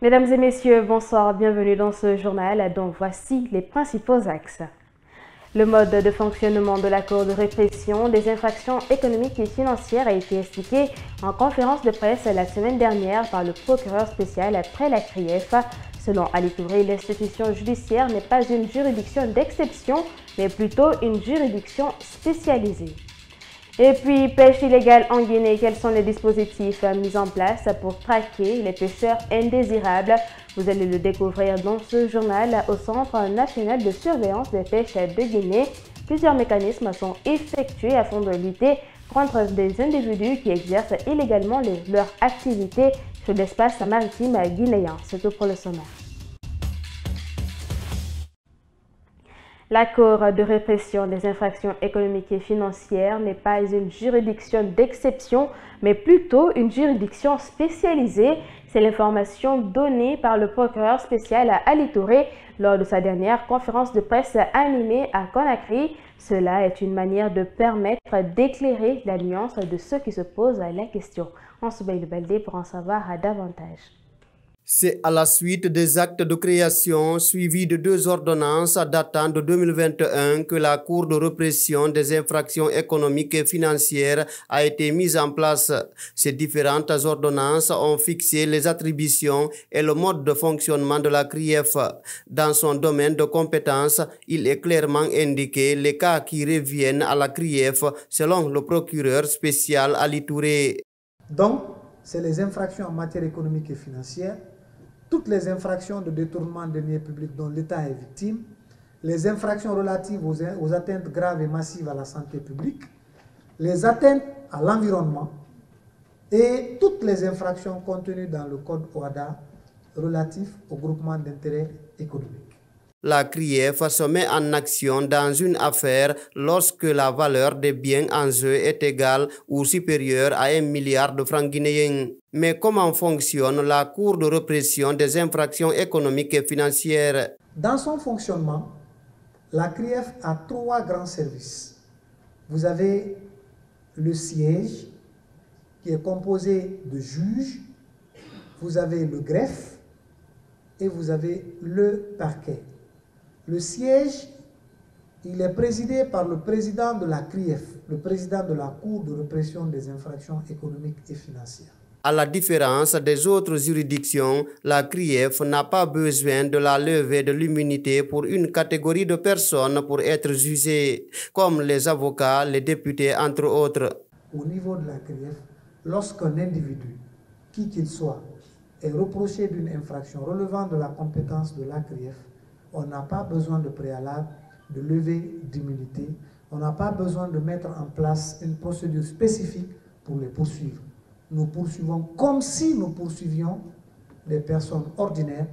Mesdames et messieurs, bonsoir, bienvenue dans ce journal. Donc voici les principaux axes. Le mode de fonctionnement de la Cour de répression des infractions économiques et financières a été expliqué en conférence de presse la semaine dernière par le procureur spécial après la CRIEF. Selon Ali Touré, l'institution judiciaire n'est pas une juridiction d'exception, mais plutôt une juridiction spécialisée. Et puis, pêche illégale en Guinée, quels sont les dispositifs mis en place pour traquer les pêcheurs indésirables? Vous allez le découvrir dans ce journal au Centre national de surveillance des pêches de Guinée. Plusieurs mécanismes sont effectués afin de lutter contre des individus qui exercent illégalement leur activité sur l'espace maritime guinéen. C'est tout pour le sommaire. La Cour de répression des infractions économiques et financières n'est pas une juridiction d'exception, mais plutôt une juridiction spécialisée. C'est l'information donnée par le procureur spécial Ali Touré lors de sa dernière conférence de presse animée à Conakry. Cela est une manière de permettre d'éclairer la nuance de ceux qui se posent la question. On se bat le balde pour en savoir davantage. C'est à la suite des actes de création suivis de 2 ordonnances datant de 2021 que la Cour de répression des infractions économiques et financières a été mise en place. Ces différentes ordonnances ont fixé les attributions et le mode de fonctionnement de la CRIEF. Dans son domaine de compétence, il est clairement indiqué les cas qui reviennent à la CRIEF selon le procureur spécial Ali Touré. Donc, c'est les infractions en matière économique et financière, toutes les infractions de détournement de deniers publics dont l'État est victime, les infractions relatives aux atteintes graves et massives à la santé publique, les atteintes à l'environnement et toutes les infractions contenues dans le code OHADA relatif au groupement d'intérêt économique. La CRIEF se met en action dans une affaire lorsque la valeur des biens en jeu est égale ou supérieure à 1 milliard de francs guinéens. Mais comment fonctionne la Cour de répression des infractions économiques et financières? Dans son fonctionnement, la CRIEF a 3 grands services. Vous avez le siège qui est composé de juges, vous avez le greffe et vous avez le parquet. Le siège, il est présidé par le président de la CRIEF, le président de la Cour de répression des infractions économiques et financières. À la différence des autres juridictions, la CRIEF n'a pas besoin de la levée de l'immunité pour une catégorie de personnes pour être jugées, comme les avocats, les députés, entre autres. Au niveau de la CRIEF, lorsqu'un individu, qui qu'il soit, est reproché d'une infraction relevant de la compétence de la CRIEF, on n'a pas besoin de préalable de levée d'immunité, on n'a pas besoin de mettre en place une procédure spécifique pour les poursuivre. Nous poursuivons comme si nous poursuivions des personnes ordinaires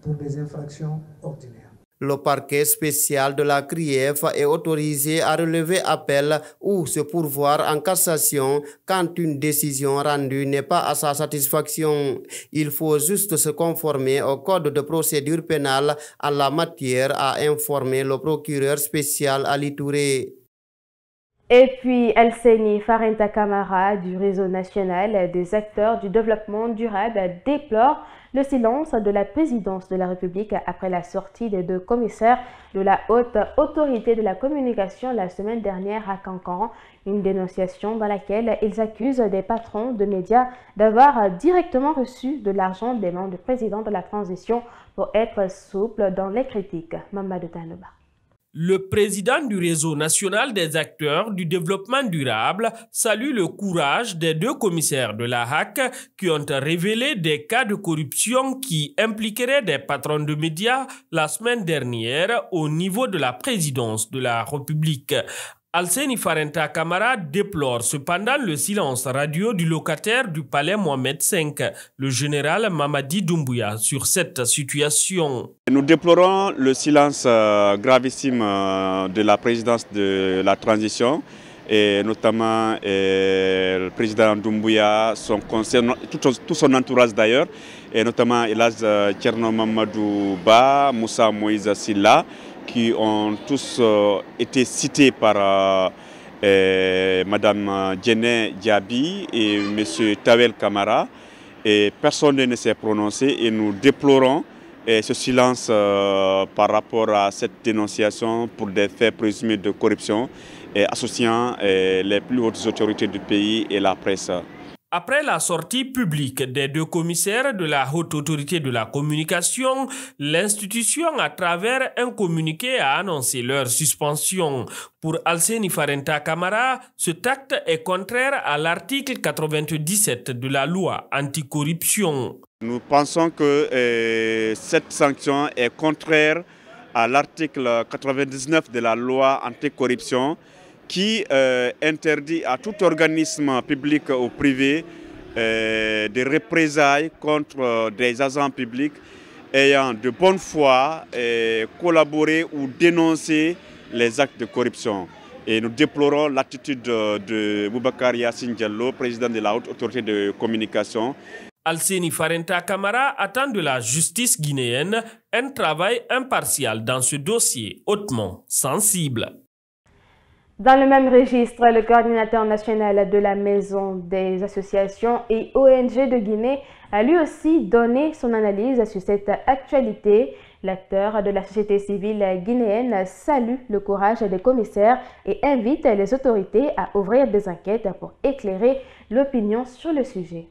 pour des infractions ordinaires. Le parquet spécial de la CRIEF est autorisé à relever appel ou se pourvoir en cassation quand une décision rendue n'est pas à sa satisfaction. Il faut juste se conformer au code de procédure pénale en la matière, a informé le procureur spécial Ali Touré. Et puis, Alseni Farenta Camara du réseau national des acteurs du développement durable déplore le silence de la présidence de la République après la sortie des 2 commissaires de la haute autorité de la communication la semaine dernière à Cancan, une dénonciation dans laquelle ils accusent des patrons de médias d'avoir directement reçu de l'argent des noms du président de la transition pour être souple dans les critiques. Mamadou Tanoba. Le président du réseau national des acteurs du développement durable salue le courage des 2 commissaires de la HAC qui ont révélé des cas de corruption qui impliqueraient des patrons de médias la semaine dernière au niveau de la présidence de la République. Alseni Farenta Camara déplore cependant le silence radio du locataire du palais Mohamed V, le général Mamadi Doumbouya, sur cette situation. Nous déplorons le silence gravissime de la présidence de la transition, et notamment le président Doumbouya, tout son entourage d'ailleurs, et notamment Elaz Tcherno Mamadou Ba, Moussa Moïse Silla, qui ont tous été cités par Madame Djené Diaby et M. Tawel Kamara. et personne ne s'est prononcé et nous déplorons ce silence par rapport à cette dénonciation pour des faits présumés de corruption associant les plus hautes autorités du pays et la presse. Après la sortie publique des deux commissaires de la Haute Autorité de la Communication, l'institution, à travers un communiqué, a annoncé leur suspension. Pour Alseni Farenta Camara, cet acte est contraire à l'article 97 de la loi anticorruption. Nous pensons que cette sanction est contraire à l'article 99 de la loi anticorruption qui interdit à tout organisme public ou privé des représailles contre des agents publics ayant de bonne foi collaboré ou dénoncé les actes de corruption. Et nous déplorons l'attitude de Boubacar Yassine Diallo, président de la Haute Autorité de Communication. Alseni Farenta Camara attend de la justice guinéenne un travail impartial dans ce dossier hautement sensible. Dans le même registre, le coordinateur national de la Maison des associations et ONG de Guinée a lui aussi donné son analyse sur cette actualité. L'acteur de la société civile guinéenne salue le courage des commissaires et invite les autorités à ouvrir des enquêtes pour éclairer l'opinion sur le sujet.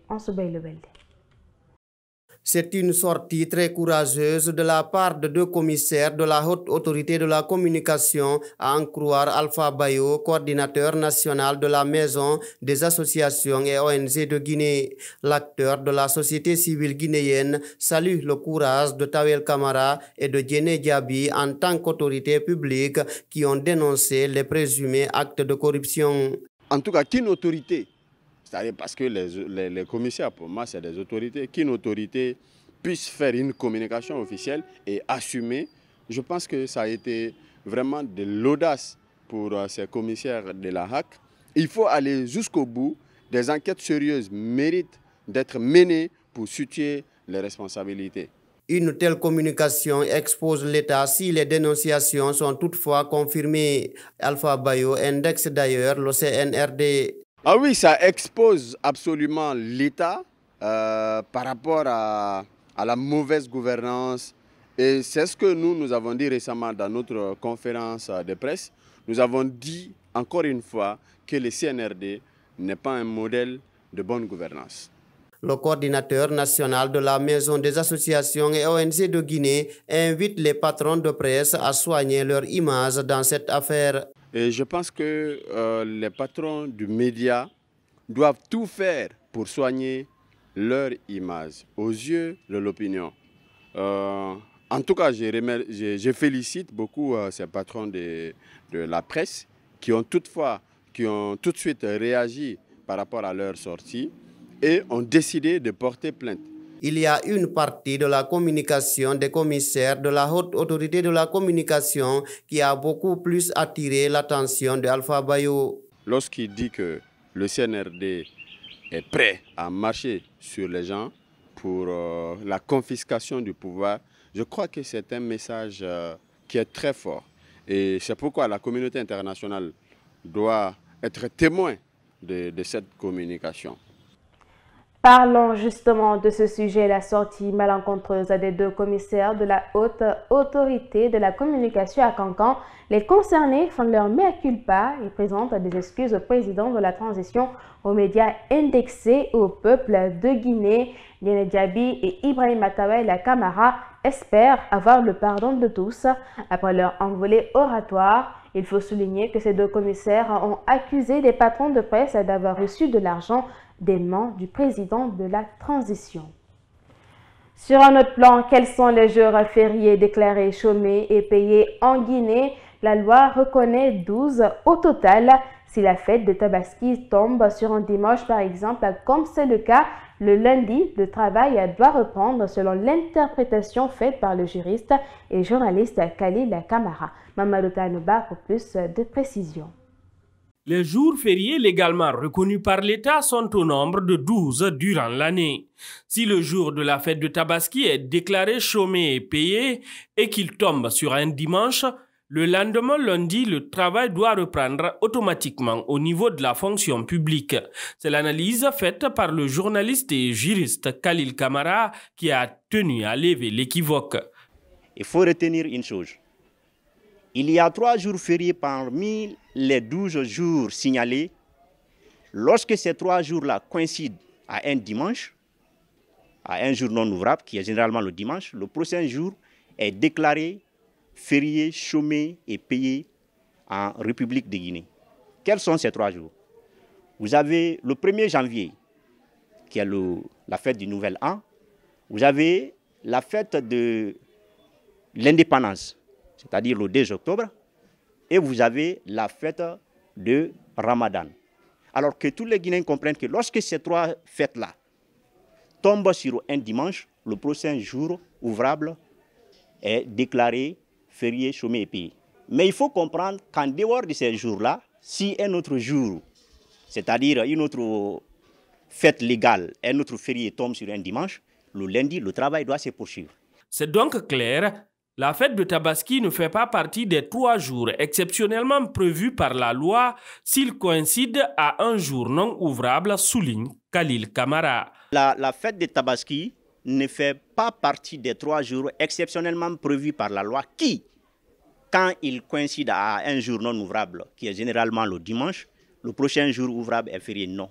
C'est une sortie très courageuse de la part de deux commissaires de la Haute Autorité de la Communication, à en croire Alpha Bayo, coordinateur national de la Maison des associations et ONG de Guinée. L'acteur de la société civile guinéenne salue le courage de Tawel Camara et de Djene Diaby en tant qu'autorités publiques qui ont dénoncé les présumés actes de corruption. En tout cas, qu'une autorité, c'est-à-dire parce que les commissaires, pour moi, c'est des autorités, qu'une autorité puisse faire une communication officielle et assumer, je pense que ça a été vraiment de l'audace pour ces commissaires de la HAC. Il faut aller jusqu'au bout. Des enquêtes sérieuses méritent d'être menées pour situer les responsabilités. Une telle communication expose l'État si les dénonciations sont toutefois confirmées. Alpha Bayo indexe d'ailleurs le CNRD. Ah oui, ça expose absolument l'État par rapport à la mauvaise gouvernance. Et c'est ce que nous avons dit récemment dans notre conférence de presse. Nous avons dit encore une fois que le CNRD n'est pas un modèle de bonne gouvernance. Le coordinateur national de la Maison des associations et ONG de Guinée invite les patrons de presse à soigner leur image dans cette affaire. Et je pense que les patrons du média doivent tout faire pour soigner leur image aux yeux de l'opinion. En tout cas, je félicite beaucoup ces patrons de la presse qui ont tout de suite réagi par rapport à leur sortie et ont décidé de porter plainte. Il y a une partie de la communication des commissaires de la Haute Autorité de la Communication qui a beaucoup plus attiré l'attention de Alpha Bayo. Lorsqu'il dit que le CNRD est prêt à marcher sur les gens pour la confiscation du pouvoir, je crois que c'est un message qui est très fort. Et c'est pourquoi la communauté internationale doit être témoin de cette communication. Parlons justement de ce sujet, la sortie malencontreuse des deux commissaires de la Haute Autorité de la Communication à Cancan. Les concernés font leur mea culpa et présentent des excuses au président de la transition aux médias indexés au peuple de Guinée. Djene Diaby et Ibrahima Tawel Camara espèrent avoir le pardon de tous. Après leur envolée oratoire, il faut souligner que ces deux commissaires ont accusé des patrons de presse d'avoir reçu de l'argent des mains du président de la transition. Sur un autre plan, quels sont les jours fériés déclarés chômés et payés en Guinée? La loi reconnaît 12 au total. Si la fête de Tabaski tombe sur un dimanche par exemple, comme c'est le cas le lundi, le travail doit reprendre selon l'interprétation faite par le juriste et journaliste Khalil Camara. Mamadou Tanouba pour plus de précisions. Les jours fériés légalement reconnus par l'État sont au nombre de 12 durant l'année. Si le jour de la fête de Tabaski est déclaré chômé et payé et qu'il tombe sur un dimanche, Le lendemain lundi, le travail doit reprendre automatiquement au niveau de la fonction publique. C'est l'analyse faite par le journaliste et juriste Khalil Kamara qui a tenu à lever l'équivoque. Il faut retenir une chose. Il y a 3 jours fériés parmi les 12 jours signalés. Lorsque ces 3 jours-là coïncident à un dimanche, à un jour non ouvrable, qui est généralement le dimanche, le prochain jour est déclaré férié, chômé et payé en République de Guinée. Quels sont ces 3 jours? Vous avez le 1er janvier, qui est la fête du Nouvel An. Vous avez la fête de l'indépendance, c'est-à-dire le 2 octobre. Et vous avez la fête de Ramadan. Alors que tous les Guinéens comprennent que lorsque ces 3 fêtes-là tombent sur un dimanche, le prochain jour ouvrable est déclaré férié, chômé et payé. Mais il faut comprendre qu'en dehors de ces jours-là, si un autre jour, c'est-à-dire une autre fête légale, un autre férié tombe sur un dimanche, le lundi, le travail doit se poursuivre. C'est donc clair, la fête de Tabaski ne fait pas partie des 3 jours exceptionnellement prévus par la loi s'il coïncide à un jour non ouvrable, souligne Khalil Kamara. La fête de Tabaski ne fait pas partie des 3 jours exceptionnellement prévus par la loi qui, quand il coïncide à un jour non ouvrable, qui est généralement le dimanche, le prochain jour ouvrable est férié. Non.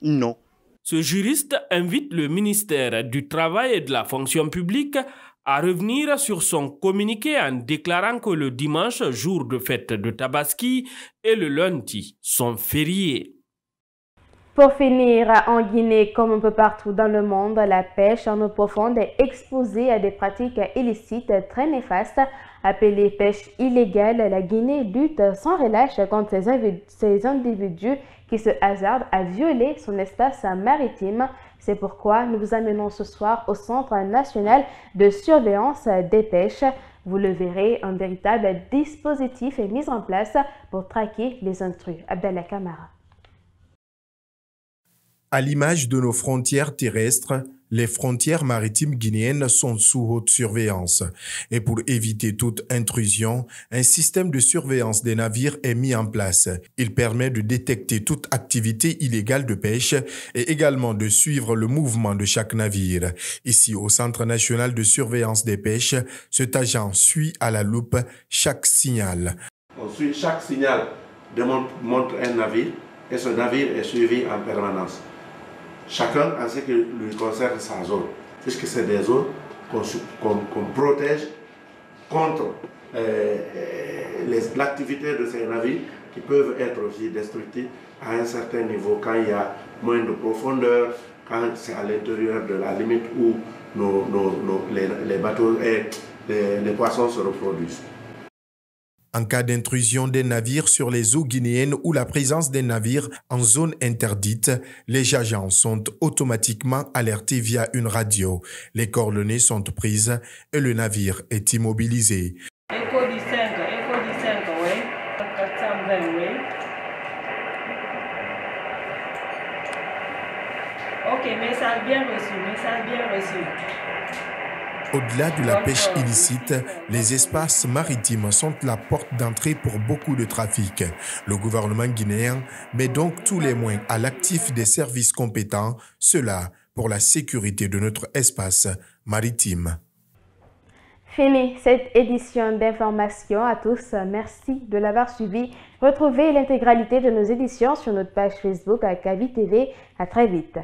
Non. Ce juriste invite le ministère du Travail et de la Fonction publique à revenir sur son communiqué en déclarant que le dimanche, jour de fête de Tabaski, et le lundi sont fériés. Pour finir, en Guinée, comme un peu partout dans le monde, la pêche en eau profonde est exposée à des pratiques illicites très néfastes. Appelée pêche illégale, la Guinée lutte sans relâche contre ces individus qui se hasardent à violer son espace maritime. C'est pourquoi nous vous amenons ce soir au Centre national de surveillance des pêches. Vous le verrez, un véritable dispositif est mis en place pour traquer les intrus. Abdallah Kamara. À l'image de nos frontières terrestres, les frontières maritimes guinéennes sont sous haute surveillance. Et pour éviter toute intrusion, un système de surveillance des navires est mis en place. Il permet de détecter toute activité illégale de pêche et également de suivre le mouvement de chaque navire. Ici, au Centre national de surveillance des pêches, cet agent suit à la loupe chaque signal. On suit chaque signal, montre un navire et ce navire est suivi en permanence. Chacun a ce qui lui concerne sa zone, puisque c'est des zones qu'on protège contre l'activité de ces navires qui peuvent être aussi destructifs à un certain niveau quand il y a moins de profondeur, quand c'est à l'intérieur de la limite où les bateaux et les poissons se reproduisent. En cas d'intrusion des navires sur les eaux guinéennes ou la présence des navires en zone interdite, les agents sont automatiquement alertés via une radio. Les coordonnées sont prises et le navire est immobilisé. Écho du 5, oui. 420, oui. Ok, message bien reçu. Au-delà de la pêche illicite, les espaces maritimes sont la porte d'entrée pour beaucoup de trafic. Le gouvernement guinéen met donc tous les moyens à l'actif des services compétents, cela pour la sécurité de notre espace maritime. Fini cette édition d'information à tous. Merci de l'avoir suivi. Retrouvez l'intégralité de nos éditions sur notre page Facebook à Kavi TV. À très vite.